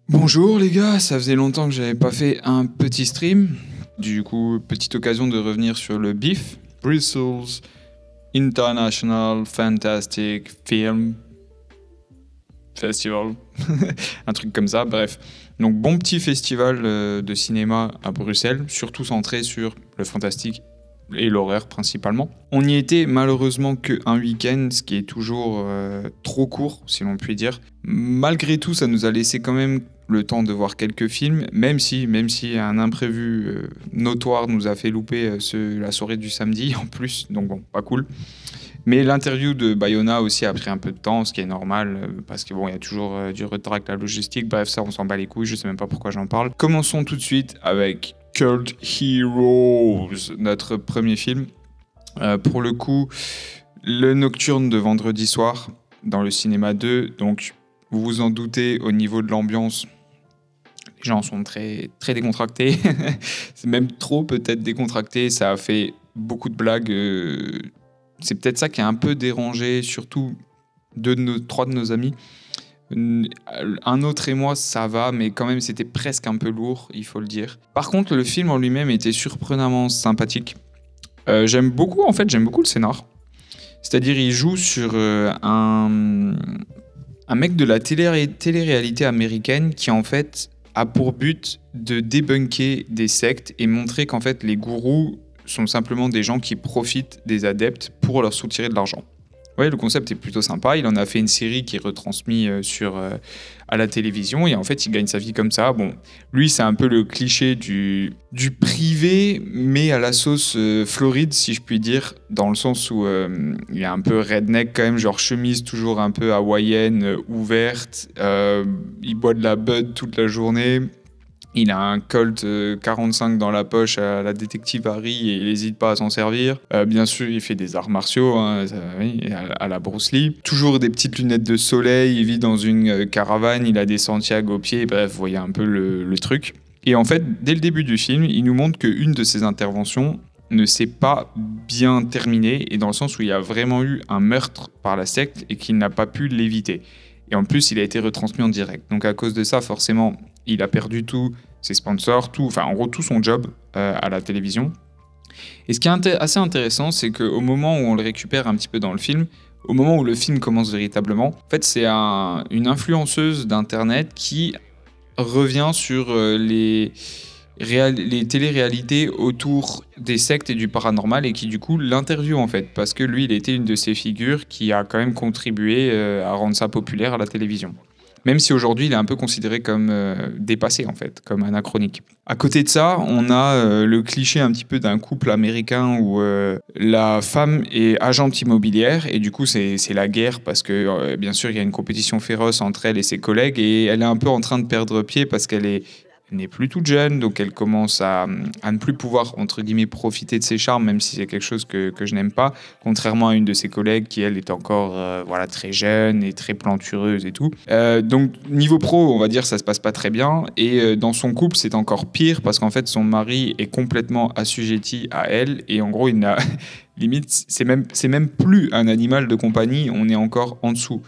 Bonjour les gars, ça faisait longtemps que j'avais pas fait un petit stream. Du coup, petite occasion de revenir sur le BIF, Brussels International Fantastic Film Festival, un truc comme ça, bref. Donc bon petit festival de cinéma à Bruxelles, surtout centré sur le fantastique et l'horreur principalement. On n'y était malheureusement qu'un week-end, ce qui est toujours trop court, si l'on peut dire. Malgré tout, ça nous a laissé quand même le temps de voir quelques films, même si un imprévu notoire nous a fait louper la soirée du samedi en plus, donc bon, pas cool. Mais l'interview de Bayona aussi a pris un peu de temps, ce qui est normal, parce que bon, il y a toujours du retard avec la logistique. Bref, ça, on s'en bat les couilles, je sais même pas pourquoi j'en parle. Commençons tout de suite avec Cult Heroes, notre premier film. Pour le coup, le nocturne de vendredi soir dans le cinéma 2. Donc, vous vous en doutez, au niveau de l'ambiance, les gens sont très, très décontractés. C'est même trop peut-être décontracté. Ça a fait beaucoup de blagues. C'est peut-être ça qui a un peu dérangé, surtout trois de nos amis. Un autre et moi, ça va, mais quand même, c'était presque un peu lourd, il faut le dire. Par contre, le film en lui-même était surprenamment sympathique. J'aime beaucoup le scénar. C'est-à-dire, il joue sur un mec de la télé-réalité américaine qui, en fait, a pour but de débunker des sectes et montrer qu'en fait, les gourous sont simplement des gens qui profitent des adeptes pour leur soutirer de l'argent. Ouais, le concept est plutôt sympa. Il en a fait une série qui est retransmise à la télévision et en fait, il gagne sa vie comme ça. Bon, lui, c'est un peu le cliché du privé, mais à la sauce Floride, si je puis dire, dans le sens où il est un peu redneck quand même, genre chemise toujours un peu hawaïenne, ouverte. Il boit de la bud toute la journée. Il a un Colt 45 dans la poche à la détective Harry et il n'hésite pas à s'en servir. Bien sûr, il fait des arts martiaux, hein, oui, à la Bruce Lee. Toujours des petites lunettes de soleil, il vit dans une caravane, il a des Santiago au pied, bref, vous voyez un peu le truc. Et en fait, dès le début du film, il nous montre qu'une de ses interventions ne s'est pas bien terminée, et dans le sens où il y a vraiment eu un meurtre par la secte et qu'il n'a pas pu l'éviter. Et en plus, il a été retransmis en direct. Donc à cause de ça, forcément, il a perdu tous ses sponsors, en gros tout son job à la télévision. Et ce qui est assez intéressant, c'est qu'au moment où on le récupère un petit peu dans le film, au moment où le film commence véritablement, en fait c'est une influenceuse d'internet qui revient sur les télé-réalités autour des sectes et du paranormal et qui du coup l'interviewe en fait, parce que lui il était une de ces figures qui a quand même contribué à rendre ça populaire à la télévision. Même si aujourd'hui il est un peu considéré comme dépassé en fait, comme anachronique. À côté de ça, on a le cliché un petit peu d'un couple américain où la femme est agente immobilière et du coup c'est la guerre parce que bien sûr il y a une compétition féroce entre elle et ses collègues et elle est un peu en train de perdre pied parce qu'elle n'est plus toute jeune, donc elle commence à ne plus pouvoir, entre guillemets, profiter de ses charmes, même si c'est quelque chose que je n'aime pas, contrairement à une de ses collègues qui, elle, est encore très jeune et très plantureuse et tout. Donc, niveau pro, on va dire, ça se passe pas très bien, et dans son couple, c'est encore pire, parce qu'en fait, son mari est complètement assujetti à elle, et en gros, il n'a... limite, c'est même plus un animal de compagnie, on est encore en dessous.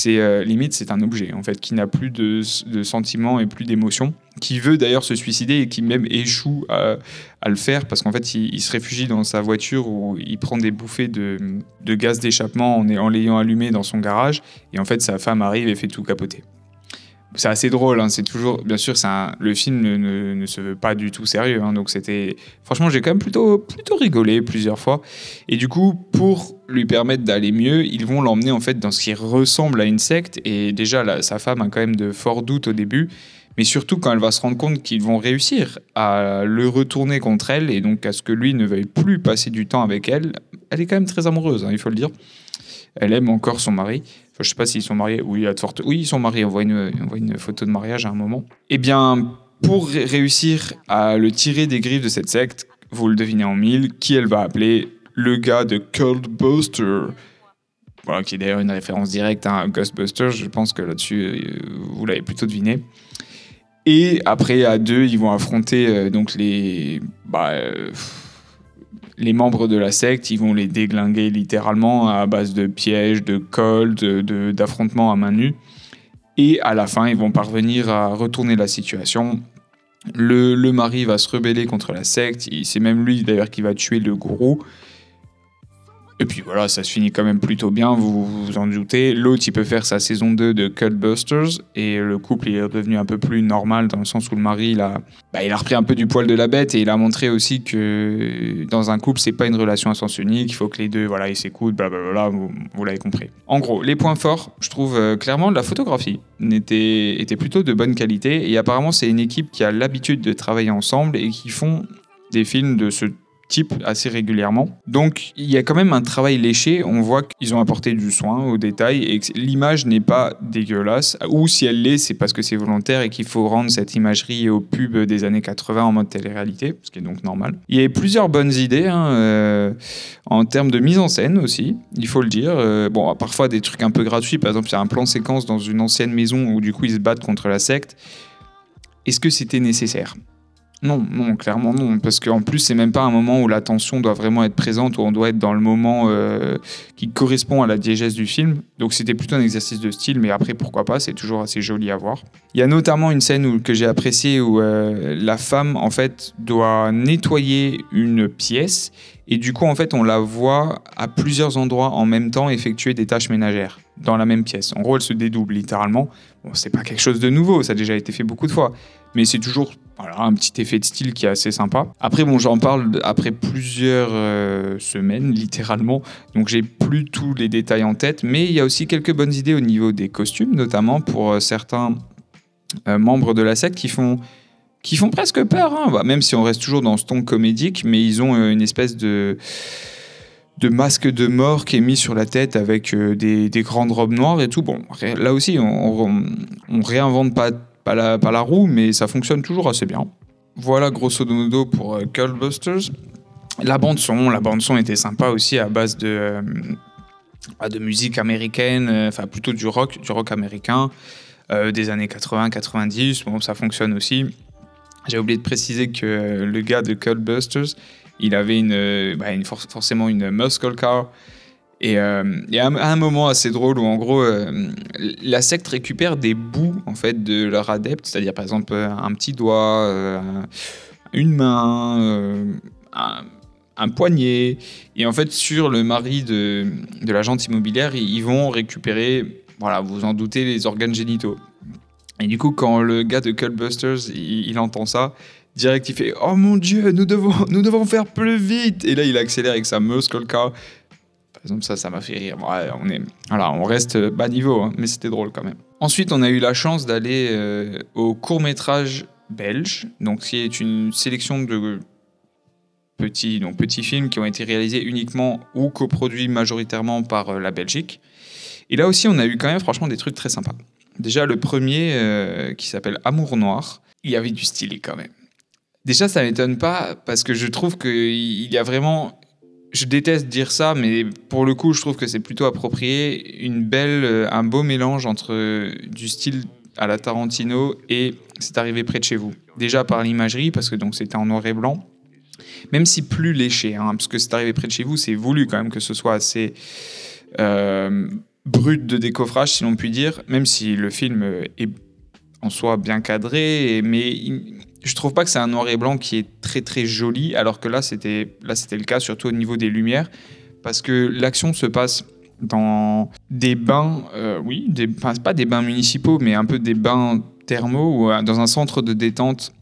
Limite, c'est un objet, en fait, qui n'a plus de sentiments et plus d'émotions, qui veut d'ailleurs se suicider et qui même échoue à le faire parce qu'en fait, il se réfugie dans sa voiture où il prend des bouffées de gaz d'échappement en l'ayant allumé dans son garage. Et en fait, sa femme arrive et fait tout capoter. C'est assez drôle, hein, c'est toujours... Bien sûr, le film ne se veut pas du tout sérieux, hein, donc c'était... Franchement, j'ai quand même plutôt rigolé plusieurs fois. Et du coup, pour lui permettre d'aller mieux, ils vont l'emmener en fait dans ce qui ressemble à une secte. Et déjà, sa femme a quand même de forts doutes au début, mais surtout quand elle va se rendre compte qu'ils vont réussir à le retourner contre elle, et donc à ce que lui ne veuille plus passer du temps avec elle. Elle est quand même très amoureuse, hein, il faut le dire. Elle aime encore son mari. Enfin, je sais pas s'ils sont mariés. Oui, ils sont mariés. On voit une photo de mariage à un moment. Eh bien, pour réussir à le tirer des griffes de cette secte, vous le devinez en mille, qui elle va appeler le gars de Cultbuster. Voilà, qui est d'ailleurs une référence directe à Ghostbusters. Je pense que là-dessus, vous l'avez plutôt deviné. Et après, à deux, ils vont affronter les membres de la secte. Ils vont les déglinguer littéralement à base de pièges, de colts, d'affrontements à main nue. Et à la fin, ils vont parvenir à retourner la situation. Le mari va se rebeller contre la secte. C'est même lui d'ailleurs qui va tuer le gourou. Et puis voilà, ça se finit quand même plutôt bien, vous vous en doutez. L'autre, il peut faire sa saison 2 de Cultbusters, et le couple il est devenu un peu plus normal, dans le sens où le mari, il a repris un peu du poil de la bête, et il a montré aussi que dans un couple, c'est pas une relation à sens unique, il faut que les deux, voilà, ils s'écoutent, blablabla, vous l'avez compris. En gros, les points forts, je trouve clairement la photographie était plutôt de bonne qualité, et apparemment, c'est une équipe qui a l'habitude de travailler ensemble et qui font des films de ce type assez régulièrement. Donc il y a quand même un travail léché, on voit qu'ils ont apporté du soin aux détails et que l'image n'est pas dégueulasse, ou si elle l'est, c'est parce que c'est volontaire et qu'il faut rendre cette imagerie aux pubs des années 80 en mode télé-réalité, ce qui est donc normal. Il y a plusieurs bonnes idées en termes de mise en scène aussi, il faut le dire. Bon, parfois des trucs un peu gratuits, par exemple il y a un plan séquence dans une ancienne maison où du coup ils se battent contre la secte. Est-ce que c'était nécessaire ? Non, clairement non, parce qu'en plus c'est même pas un moment où la tension doit vraiment être présente, où on doit être dans le moment qui correspond à la diégèse du film, donc c'était plutôt un exercice de style, mais après pourquoi pas, c'est toujours assez joli à voir. Il y a notamment une scène que j'ai appréciée où la femme en fait doit nettoyer une pièce, et du coup en fait on la voit à plusieurs endroits en même temps effectuer des tâches ménagères dans la même pièce. En gros elle se dédouble littéralement. Bon, c'est pas quelque chose de nouveau, ça a déjà été fait beaucoup de fois, mais c'est toujours un petit effet de style qui est assez sympa. Après, bon, j'en parle après plusieurs semaines, littéralement, donc j'ai plus tous les détails en tête, mais il y a aussi quelques bonnes idées au niveau des costumes, notamment pour certains membres de la secte qui font presque peur, hein. Même si on reste toujours dans ce ton comédique, mais ils ont une espèce de masque de mort qui est mis sur la tête avec des grandes robes noires et tout. Bon, là aussi, on réinvente pas la roue, mais ça fonctionne toujours assez bien. Voilà grosso modo pour Cultbusters. La bande son était sympa aussi à base de musique américaine, enfin plutôt du rock américain des années 80-90. Bon, ça fonctionne aussi. J'ai oublié de préciser que le gars de Cultbusters, il avait forcément une muscle car. Et à un moment assez drôle où en gros la secte récupère des bouts en fait de leur adepte, c'est-à-dire par exemple un petit doigt, une main, un poignet, et en fait sur le mari de l'agente immobilière ils vont récupérer, voilà, vous en doutez, les organes génitaux. Et du coup quand le gars de Cultbusters il entend ça, direct il fait oh mon dieu, nous devons faire plus vite, et là il accélère avec sa muscle car. Par exemple, ça m'a fait rire. Ouais, on reste bas niveau, hein, mais c'était drôle quand même. Ensuite, on a eu la chance d'aller au court-métrage belge, donc qui est une sélection de petits films qui ont été réalisés uniquement ou coproduits majoritairement par la Belgique. Et là aussi, on a eu quand même franchement des trucs très sympas. Déjà, le premier, qui s'appelle Amour Noir, il y avait du stylé quand même. Déjà, ça m'étonne pas, parce que je trouve qu'il y a vraiment... Je déteste dire ça, mais pour le coup, je trouve que c'est plutôt approprié. Un beau mélange entre du style à la Tarantino et C'est arrivé près de chez vous. Déjà par l'imagerie, parce que donc c'était en noir et blanc, même si plus léché, hein, parce que C'est arrivé près de chez vous, c'est voulu quand même que ce soit assez brut de décoffrage, si l'on peut dire, même si le film est en soi bien cadré, mais je trouve pas que c'est un noir et blanc qui est très très joli, alors que là c'était le cas, surtout au niveau des lumières, parce que l'action se passe dans des bains, pas des bains municipaux, mais un peu des bains thermaux, ou dans un centre de détente.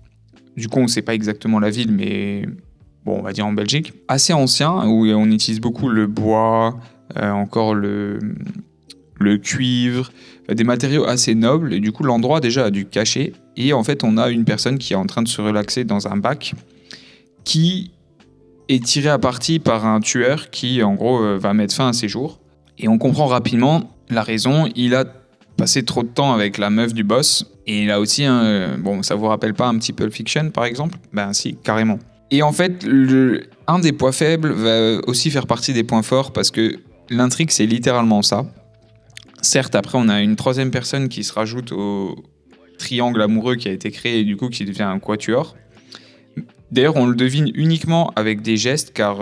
Du coup, on sait pas exactement la ville, mais bon, on va dire en Belgique, assez ancien, où on utilise beaucoup le bois, encore le cuivre, des matériaux assez nobles, et du coup l'endroit déjà a du cachet, et en fait on a une personne qui est en train de se relaxer dans un bac, qui est tiré à partie par un tueur qui en gros va mettre fin à ses jours, et on comprend rapidement la raison. Il a passé trop de temps avec la meuf du boss, et là aussi, ça vous rappelle pas un petit Pulp Fiction par exemple ? Ben si, carrément. Et en fait, un des points faibles va aussi faire partie des points forts, parce que l'intrigue c'est littéralement ça. Certes, après, on a une troisième personne qui se rajoute au triangle amoureux qui a été créé et du coup qui devient un quatuor. D'ailleurs, on le devine uniquement avec des gestes, car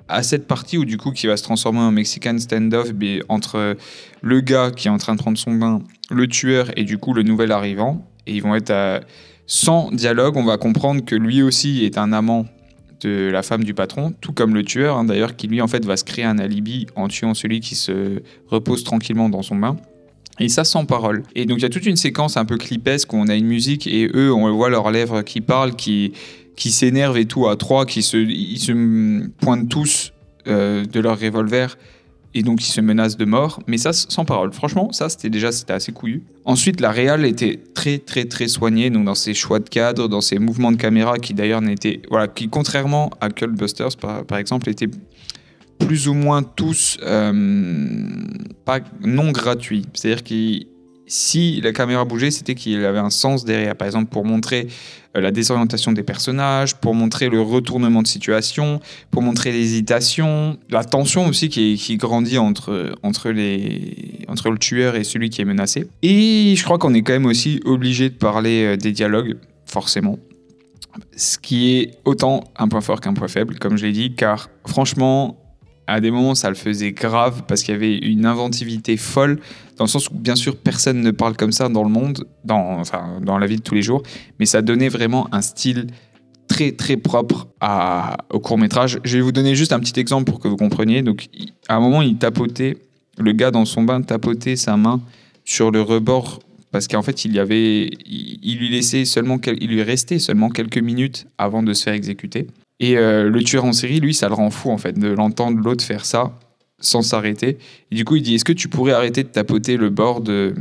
à cette partie où du coup qui va se transformer en Mexican standoff entre le gars qui est en train de prendre son bain, le tueur et du coup le nouvel arrivant. Et ils vont être sans dialogue. On va comprendre que lui aussi est un amant de la femme du patron, tout comme le tueur, hein, d'ailleurs, qui lui en fait va se créer un alibi en tuant celui qui se repose tranquillement dans son bain. Et ça sans parole. Et donc il y a toute une séquence un peu clipesque où on a une musique et eux, on voit leurs lèvres qui parlent, qui s'énervent et tout à trois, ils se pointent tous de leur revolver et donc ils se menacent de mort. Mais ça sans parole. Franchement, ça c'était assez couillu. Ensuite, la réal était très très très soignée, donc dans ses choix de cadre, dans ses mouvements de caméra qui d'ailleurs qui contrairement à Cultbusters par exemple étaient plus ou moins tous pas non gratuits. C'est-à-dire que si la caméra bougeait, c'était qu'il avait un sens derrière. Par exemple, pour montrer la désorientation des personnages, pour montrer le retournement de situation, pour montrer l'hésitation, la tension aussi qui grandit entre le tueur et celui qui est menacé. Et je crois qu'on est quand même aussi obligé de parler des dialogues, forcément. Ce qui est autant un point fort qu'un point faible, comme je l'ai dit, car franchement, à des moments, ça le faisait grave parce qu'il y avait une inventivité folle, dans le sens où, bien sûr, personne ne parle comme ça dans le monde, dans la vie de tous les jours, mais ça donnait vraiment un style très, très propre au court-métrage. Je vais vous donner juste un petit exemple pour que vous compreniez. Donc, à un moment, le gars dans son bain tapotait sa main sur le rebord parce qu'en fait, il lui restait seulement quelques minutes avant de se faire exécuter. Et le tueur en série, lui, ça le rend fou, en fait, de l'entendre l'autre faire ça sans s'arrêter. Et du coup, il dit, est-ce que tu pourrais arrêter de tapoter le bord de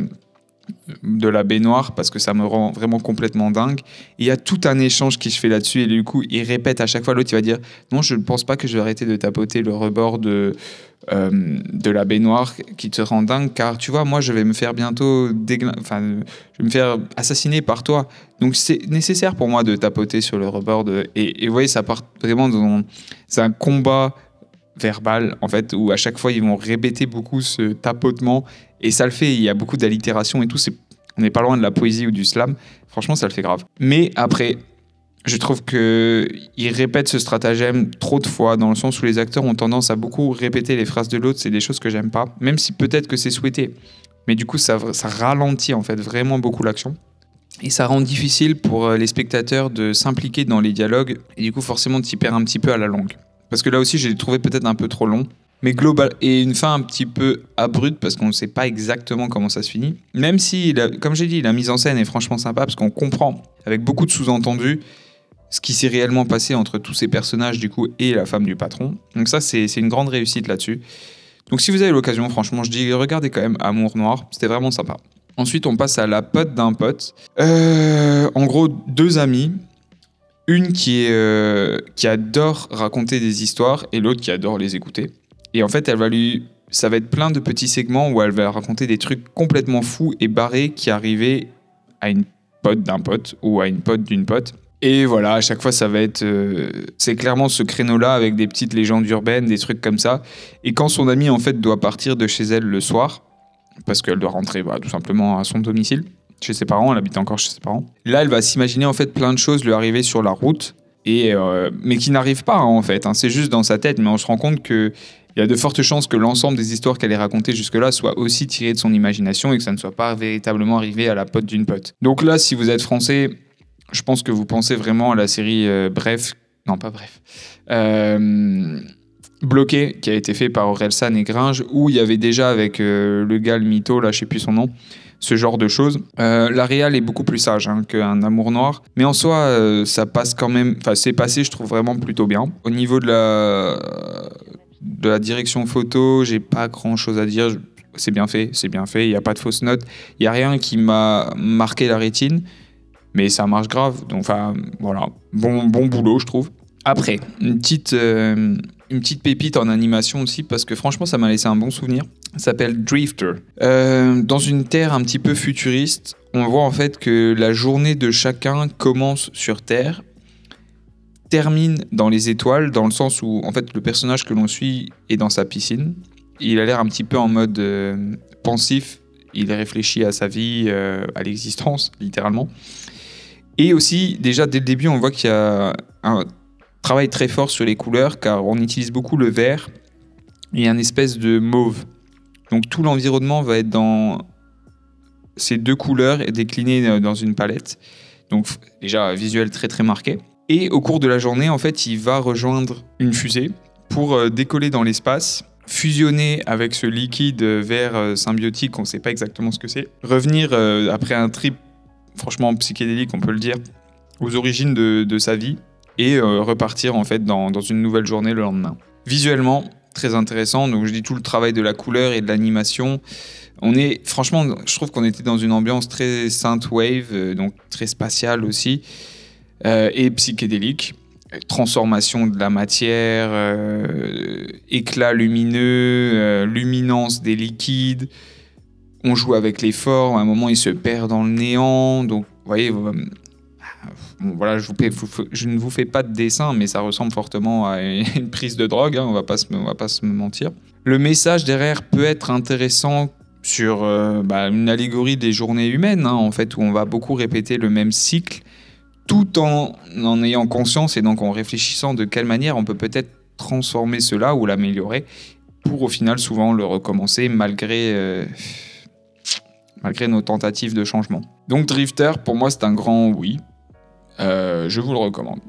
la baignoire parce que ça me rend vraiment complètement dingue. Et il y a tout un échange qui se fait là-dessus et du coup, il répète à chaque fois, l'autre, il va dire, non, je ne pense pas que je vais arrêter de tapoter le rebord de la baignoire qui te rend dingue, car tu vois, moi, je vais me faire bientôt je vais me faire assassiner par toi. Donc, c'est nécessaire pour moi de tapoter sur le rebord et vous voyez, ça part vraiment c'est un combat verbal, en fait, où à chaque fois, ils vont répéter beaucoup ce tapotement et ça le fait, il y a beaucoup d'allitération et tout, on n'est pas loin de la poésie ou du slam. Franchement, ça le fait grave. Mais après, je trouve qu'ils répètent ce stratagème trop de fois, dans le sens où les acteurs ont tendance à beaucoup répéter les phrases de l'autre. C'est des choses que j'aime pas, même si peut-être que c'est souhaité. Mais du coup, ça ralentit en fait vraiment beaucoup l'action. Et ça rend difficile pour les spectateurs de s'impliquer dans les dialogues. Et du coup, forcément, tu perds un petit peu à la longue. Parce que là aussi, j'ai trouvé peut-être un peu trop long. Mais global, et une fin un petit peu abrupte parce qu'on ne sait pas exactement comment ça se finit. Même si, comme j'ai dit, la mise en scène est franchement sympa parce qu'on comprend, avec beaucoup de sous-entendus, ce qui s'est réellement passé entre tous ces personnages du coup et la femme du patron. Donc ça, c'est une grande réussite là-dessus. Donc si vous avez l'occasion, franchement, je dis regardez quand même Amour Noir, c'était vraiment sympa. Ensuite, on passe à La pote d'un pote. En gros, deux amis. Une qui adore raconter des histoires et l'autre qui adore les écouter. Et en fait, ça va être plein de petits segments où elle va raconter des trucs complètement fous et barrés qui arrivaient à une pote d'un pote ou à une pote d'une pote. Et voilà, à chaque fois, ça va être... c'est clairement ce créneau-là avec des petites légendes urbaines, des trucs comme ça. Et quand son amie, en fait, doit partir de chez elle le soir, parce qu'elle doit rentrer tout simplement à son domicile, chez ses parents, elle habite encore chez ses parents. Là, elle va s'imaginer en fait plein de choses lui arriver sur la route, mais qui n'arrivent pas en fait. C'est juste dans sa tête, mais on se rend compte qu'il y a de fortes chances que l'ensemble des histoires qu'elle ait racontées jusque-là soient aussi tirées de son imagination et que ça ne soit pas véritablement arrivé à la pote d'une pote. Donc là, si vous êtes français, je pense que vous pensez vraiment à la série Bloqué, qui a été fait par Orelsan et Gringe, où il y avait déjà avec le gars, le mytho, là, je sais plus son nom, ce genre de choses. La réal est beaucoup plus sage qu'un Amour Noir, mais en soi, ça passe quand même. Enfin, c'est passé, je trouve vraiment plutôt bien. Au niveau de la direction photo, j'ai pas grand chose à dire. C'est bien fait, il n'y a pas de fausses notes, il n'y a rien qui m'a marqué la rétine, mais ça marche grave. Donc, enfin, voilà, bon boulot, je trouve. Après, une petite pépite en animation aussi, parce que franchement, ça m'a laissé un bon souvenir. Ça s'appelle Drifter. Dans une terre un petit peu futuriste, on voit en fait que la journée de chacun commence sur Terre, termine dans les étoiles, dans le sens où en fait le personnage que l'on suit est dans sa piscine. Il a l'air un petit peu en mode pensif. Il réfléchit à sa vie, à l'existence, littéralement. Et aussi, déjà dès le début, on voit qu'il y a travaille très fort sur les couleurs car on utilise beaucoup le vert et un espèce de mauve. Donc tout l'environnement va être dans ces deux couleurs et déclinées dans une palette. Donc déjà visuel très très marqué. Et au cours de la journée, en fait, il va rejoindre une fusée pour décoller dans l'espace, fusionner avec ce liquide vert symbiotique, on ne sait pas exactement ce que c'est, revenir après un trip franchement psychédélique, on peut le dire, aux origines de sa vie et repartir en fait dans une nouvelle journée le lendemain. Visuellement, très intéressant, donc je dis tout le travail de la couleur et de l'animation. Franchement, je trouve qu'on était dans une ambiance très synthwave, donc très spatiale aussi, et psychédélique. Transformation de la matière, éclat lumineux, luminance des liquides. On joue avec les formes, à un moment il se perd dans le néant. Donc, vous voyez, bon, voilà, je ne vous fais pas de dessin, mais ça ressemble fortement à une prise de drogue, hein, on va pas se mentir. Le message derrière peut être intéressant sur une allégorie des journées humaines, hein, en fait, où on va beaucoup répéter le même cycle, tout en ayant conscience et donc en réfléchissant de quelle manière on peut peut-être transformer cela ou l'améliorer pour au final souvent le recommencer malgré nos tentatives de changement. Donc Drifter, pour moi, c'est un grand oui. Je vous le recommande.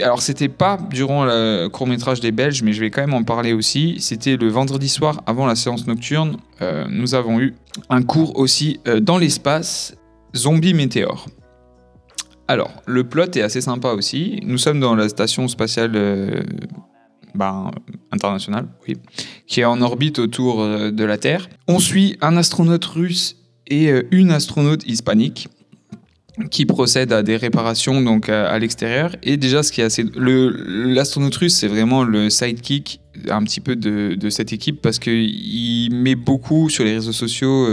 Alors c'était pas durant le court-métrage des Belges, mais je vais quand même en parler aussi. C'était le vendredi soir avant la séance nocturne. Nous avons eu un cours aussi dans l'espace, Zombie Météore. Alors, le plot est assez sympa aussi. Nous sommes dans la station spatiale internationale, oui, qui est en orbite autour de la Terre. On suit un astronaute russe et une astronaute hispanique qui procèdent à des réparations donc à l'extérieur. Et déjà, ce qui est assez... L'astronaute russe, c'est vraiment le sidekick un petit peu de cette équipe parce qu'il met beaucoup sur les réseaux sociaux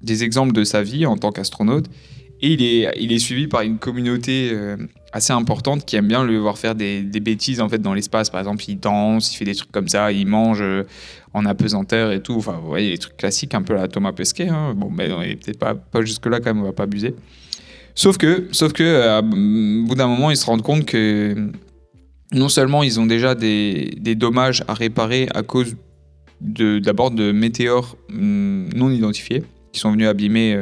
des exemples de sa vie en tant qu'astronaute. Et il est suivi par une communauté assez importante qui aime bien le voir faire des bêtises en fait, dans l'espace. Par exemple, il danse, il fait des trucs comme ça, il mange en apesanteur et tout. Enfin, vous voyez, les trucs classiques, un peu à la Thomas Pesquet. Hein. Bon, mais on est peut-être pas jusque-là quand même, on va pas abuser. Sauf que au bout d'un moment, ils se rendent compte que non seulement ils ont déjà des dommages à réparer à cause d'abord de météores non identifiés, qui sont venus abîmer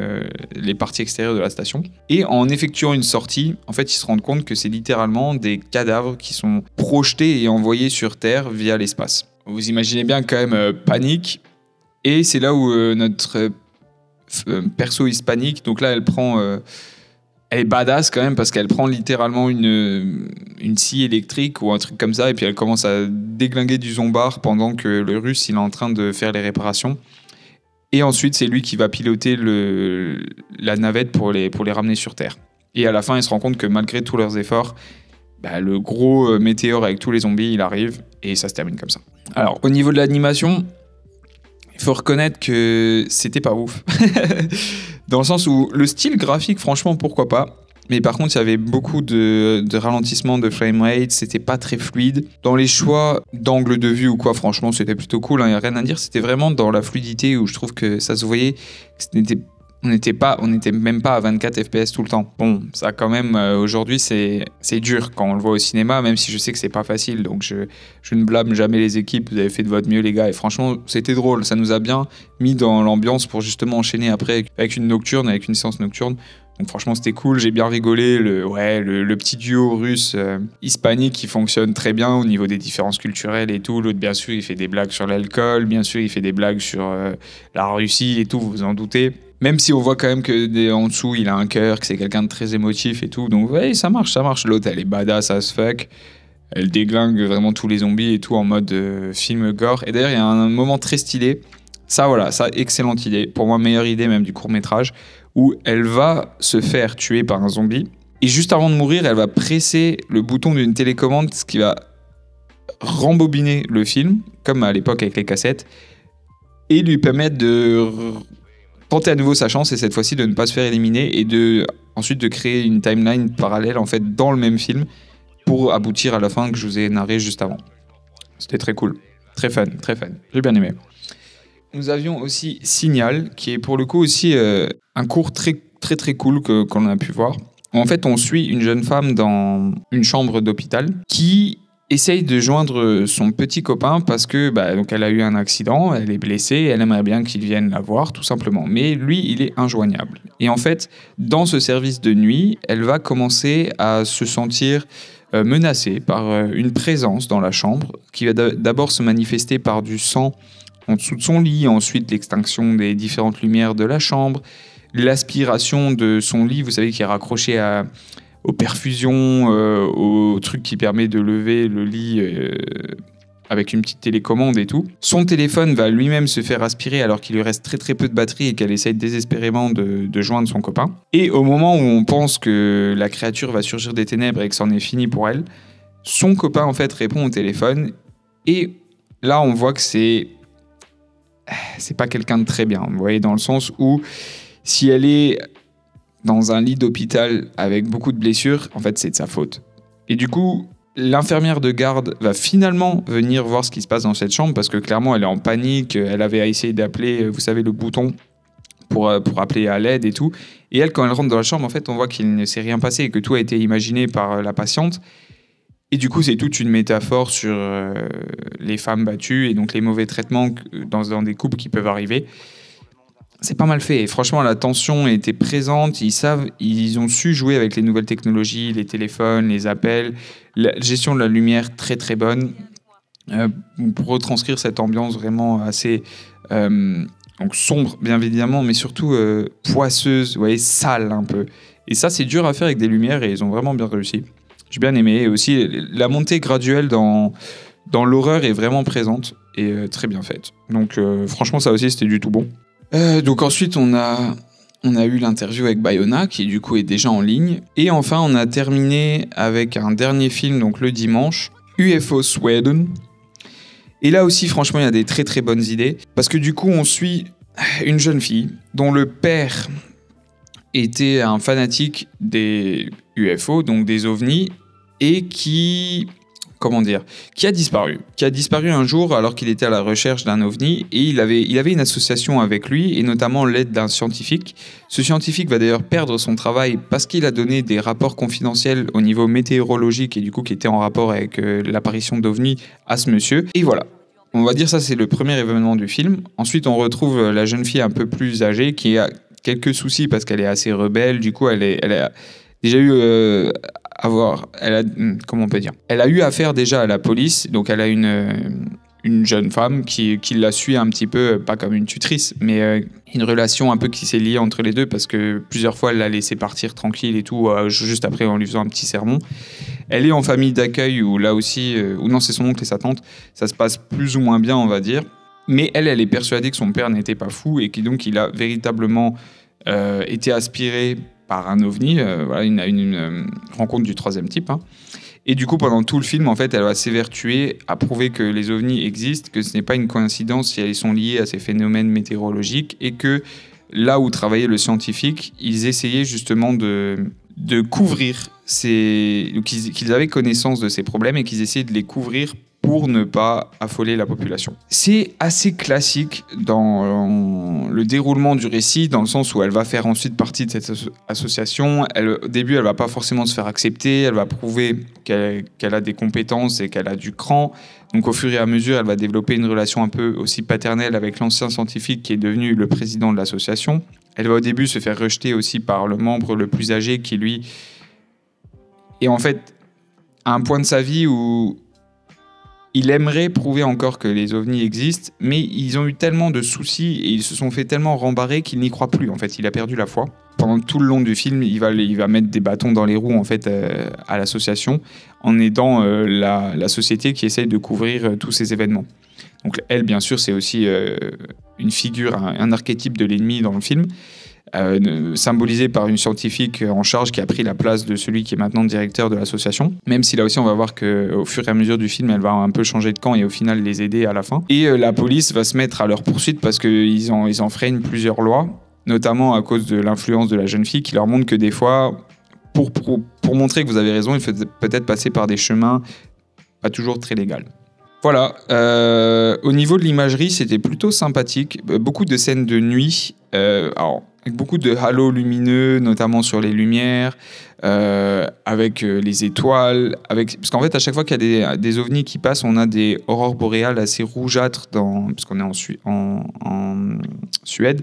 les parties extérieures de la station. Et en effectuant une sortie, en fait, ils se rendent compte que c'est littéralement des cadavres qui sont projetés et envoyés sur Terre via l'espace. Vous imaginez bien quand même panique. Et c'est là où notre perso hispanique, donc là, elle est badass quand même parce qu'elle prend littéralement une scie électrique ou un truc comme ça et puis elle commence à déglinguer du zombard pendant que le russe il est en train de faire les réparations. Et ensuite, c'est lui qui va piloter la navette pour les ramener sur Terre. Et à la fin, il se rend compte que malgré tous leurs efforts, le gros météore avec tous les zombies, il arrive et ça se termine comme ça. Alors, au niveau de l'animation, il faut reconnaître que c'était pas ouf. Dans le sens où le style graphique, franchement, pourquoi pas. Mais par contre, il y avait beaucoup de ralentissement de framerate, c'était pas très fluide. Dans les choix d'angle de vue ou quoi, franchement, c'était plutôt cool, il n'y a rien à dire. C'était vraiment dans la fluidité où je trouve que ça se voyait. On n'était même pas à 24 FPS tout le temps. Bon, ça quand même, aujourd'hui, c'est dur quand on le voit au cinéma, même si je sais que c'est pas facile. Donc je ne blâme jamais les équipes, vous avez fait de votre mieux les gars. Et franchement, c'était drôle, ça nous a bien mis dans l'ambiance pour justement enchaîner après avec une séance nocturne. Donc franchement, c'était cool, j'ai bien rigolé. Le petit duo russe-hispanique qui fonctionne très bien au niveau des différences culturelles et tout. L'autre, bien sûr, il fait des blagues sur l'alcool, bien sûr, il fait des blagues sur la Russie et tout, vous vous en doutez. Même si on voit quand même que en dessous, il a un cœur, que c'est quelqu'un de très émotif et tout. Donc, ouais, ça marche. L'autre, elle est badass as fuck. Elle déglingue vraiment tous les zombies et tout en mode film gore. Et d'ailleurs, il y a un moment très stylé. Ça, excellente idée. Pour moi, meilleure idée même du court-métrage. Où elle va se faire tuer par un zombie. Et juste avant de mourir, elle va presser le bouton d'une télécommande, ce qui va rembobiner le film, comme à l'époque avec les cassettes, et lui permettre de tenter à nouveau sa chance, et cette fois-ci de ne pas se faire éliminer, et ensuite de créer une timeline parallèle en fait, dans le même film, pour aboutir à la fin que je vous ai narrée juste avant. C'était très cool. Très fun. J'ai bien aimé. Nous avions aussi Signal, qui est pour le coup aussi un cours très très très cool qu'on a pu voir. En fait, on suit une jeune femme dans une chambre d'hôpital qui essaye de joindre son petit copain parce que donc elle a eu un accident, elle est blessée, elle aimerait bien qu'il vienne la voir tout simplement. Mais lui, il est injoignable. Et en fait, dans ce service de nuit, elle va commencer à se sentir menacée par une présence dans la chambre qui va d'abord se manifester par du sang en dessous de son lit, ensuite l'extinction des différentes lumières de la chambre, l'aspiration de son lit, vous savez, qui est raccroché aux perfusions, au truc qui permet de lever le lit avec une petite télécommande et tout. Son téléphone va lui-même se faire aspirer alors qu'il lui reste très très peu de batterie et qu'elle essaye désespérément de joindre son copain. Et au moment où on pense que la créature va surgir des ténèbres et que c'en est fini pour elle, son copain en fait répond au téléphone et là on voit que c'est pas quelqu'un de très bien, vous voyez, dans le sens où si elle est dans un lit d'hôpital avec beaucoup de blessures, en fait, c'est de sa faute. Et du coup, l'infirmière de garde va finalement venir voir ce qui se passe dans cette chambre parce que clairement, elle est en panique. Elle avait essayé d'appeler, vous savez, le bouton pour appeler à l'aide et tout. Et elle, quand elle rentre dans la chambre, en fait, on voit qu'il ne s'est rien passé et que tout a été imaginé par la patiente. Et du coup, c'est toute une métaphore sur les femmes battues et donc les mauvais traitements dans des couples qui peuvent arriver. C'est pas mal fait. Et franchement, la tension était présente. Ils ont su jouer avec les nouvelles technologies, les téléphones, les appels, la gestion de la lumière très très bonne pour retranscrire cette ambiance vraiment assez donc sombre, bien évidemment, mais surtout poisseuse, vous voyez, sale un peu. Et ça, c'est dur à faire avec des lumières et ils ont vraiment bien réussi. J'ai bien aimé. Et aussi, la montée graduelle dans l'horreur est vraiment présente et très bien faite. Donc, franchement, ça aussi, c'était du tout bon. Donc ensuite, on a eu l'interview avec Bayona, qui du coup est déjà en ligne. Et enfin, on a terminé avec un dernier film, donc le dimanche, UFO Sweden. Et là aussi, franchement, il y a des très très bonnes idées. Parce que du coup, on suit une jeune fille dont le père était un fanatique des UFO, donc des ovnis, et qui a disparu un jour alors qu'il était à la recherche d'un ovni et il avait une association avec lui et notamment l'aide d'un scientifique. Ce scientifique va d'ailleurs perdre son travail parce qu'il a donné des rapports confidentiels au niveau météorologique et du coup qui étaient en rapport avec l'apparition d'ovnis à ce monsieur. Et voilà. On va dire ça, c'est le premier événement du film. Ensuite, on retrouve la jeune fille un peu plus âgée qui a quelques soucis parce qu'elle est assez rebelle. Du coup, elle a déjà eu elle a eu affaire déjà à la police, donc elle a une jeune femme qui la suit un petit peu, pas comme une tutrice, mais une relation un peu qui s'est liée entre les deux parce que plusieurs fois elle l'a laissé partir tranquille et tout, juste après en lui faisant un petit sermon. Elle est en famille d'accueil où là aussi, ou non, c'est son oncle et sa tante, ça se passe plus ou moins bien, on va dire. Mais elle est persuadée que son père n'était pas fou et que donc il a véritablement été aspiré par un ovni, une rencontre du troisième type. Hein. Et du coup, pendant tout le film, en fait, elle va s'évertuer à prouver que les ovnis existent, que ce n'est pas une coïncidence si elles sont liées à ces phénomènes météorologiques, et que là où travaillait le scientifique, ils essayaient justement de couvrir qu'ils avaient connaissance de ces problèmes et qu'ils essayaient de les couvrir pour ne pas affoler la population. C'est assez classique dans le déroulement du récit, dans le sens où elle va faire ensuite partie de cette association. Au début, elle va pas forcément se faire accepter, elle va prouver qu'elle a des compétences et qu'elle a du cran. Donc au fur et à mesure, elle va développer une relation un peu aussi paternelle avec l'ancien scientifique qui est devenu le président de l'association. Elle va au début se faire rejeter aussi par le membre le plus âgé qui, lui, est en fait à un point de sa vie où il aimerait prouver encore que les ovnis existent, mais ils ont eu tellement de soucis et ils se sont fait tellement rembarrer qu'il n'y croit plus. En fait, il a perdu la foi. Pendant tout le long du film, il va mettre des bâtons dans les roues en fait à l'association en aidant la société qui essaye de couvrir tous ces événements. Donc elle, bien sûr, c'est aussi une figure, un archétype de l'ennemi dans le film. Symbolisé par une scientifique en charge qui a pris la place de celui qui est maintenant directeur de l'association. Même si là aussi on va voir qu'au fur et à mesure du film, elle va un peu changer de camp et au final les aider à la fin. Et la police va se mettre à leur poursuite parce qu'ils enfreignent plusieurs lois, notamment à cause de l'influence de la jeune fille qui leur montre que des fois, pour montrer que vous avez raison, il faut peut-être passer par des chemins pas toujours très légaux. Voilà, au niveau de l'imagerie, c'était plutôt sympathique. Beaucoup de scènes de nuit Alors, avec beaucoup de halos lumineux, notamment sur les lumières, avec les étoiles. Parce qu'en fait, à chaque fois qu'il y a des ovnis qui passent, on a des aurores boréales assez rougeâtres, parce qu'on est en Suède,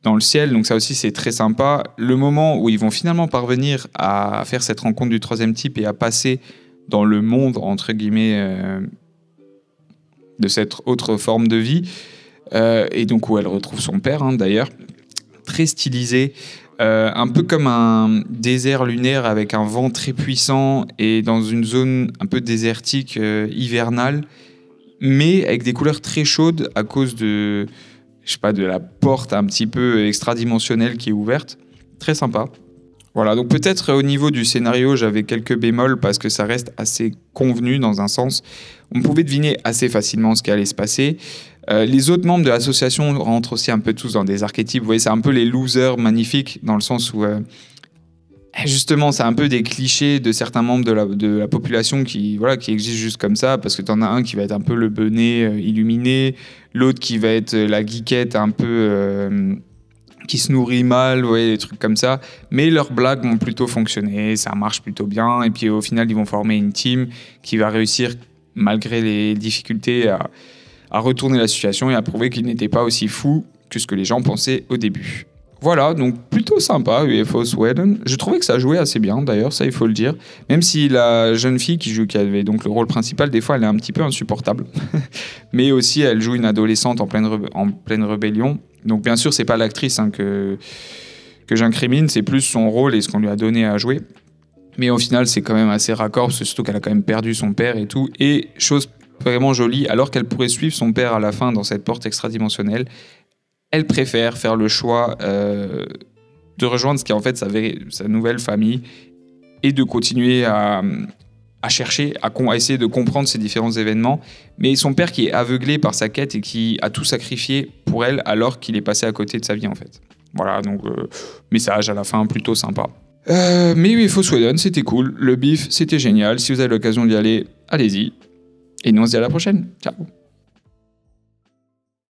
dans le ciel. Donc ça aussi, c'est très sympa. Le moment où ils vont finalement parvenir à faire cette rencontre du troisième type et à passer dans le monde, entre guillemets, de cette autre forme de vie, et donc où elle retrouve son père, d'ailleurs, très stylisé, un peu comme un désert lunaire avec un vent très puissant et dans une zone un peu désertique, hivernale, mais avec des couleurs très chaudes à cause de la porte un petit peu extradimensionnelle qui est ouverte. Très sympa. Voilà, donc peut-être au niveau du scénario, j'avais quelques bémols parce que ça reste assez convenu dans un sens. On pouvait deviner assez facilement ce qui allait se passer. Les autres membres de l'association rentrent aussi un peu tous dans des archétypes. Vous voyez, c'est un peu les losers magnifiques dans le sens où, justement, c'est un peu des clichés de certains membres de la population qui existent juste comme ça, parce que t'en as un qui va être un peu le benet illuminé, l'autre qui va être la geekette un peu... qui se nourrit mal, des trucs comme ça. Mais leurs blagues vont plutôt fonctionner, ça marche plutôt bien. Et puis au final, ils vont former une team qui va réussir, malgré les difficultés, à retourner la situation et à prouver qu'ils n'étaient pas aussi fous que ce que les gens pensaient au début. Voilà, donc plutôt sympa, UFO Sweden. Je trouvais que ça jouait assez bien, d'ailleurs, ça il faut le dire. Même si la jeune fille qui avait donc le rôle principal, des fois elle est un petit peu insupportable. Mais aussi elle joue une adolescente en pleine rébellion. Donc bien sûr, c'est pas l'actrice que j'incrimine, c'est plus son rôle et ce qu'on lui a donné à jouer. Mais au final, c'est quand même assez raccord, surtout qu'elle a quand même perdu son père et tout. Et chose vraiment jolie, alors qu'elle pourrait suivre son père à la fin dans cette porte extradimensionnelle, elle préfère faire le choix de rejoindre ce qui est en fait sa nouvelle famille et de continuer à chercher, à essayer de comprendre ces différents événements. Mais son père qui est aveuglé par sa quête et qui a tout sacrifié pour elle alors qu'il est passé à côté de sa vie en fait. Voilà, donc message à la fin plutôt sympa. Mais UFO Sweden, c'était cool. Le bif, c'était génial. Si vous avez l'occasion d'y aller, allez-y. Et nous, on se dit à la prochaine. Ciao.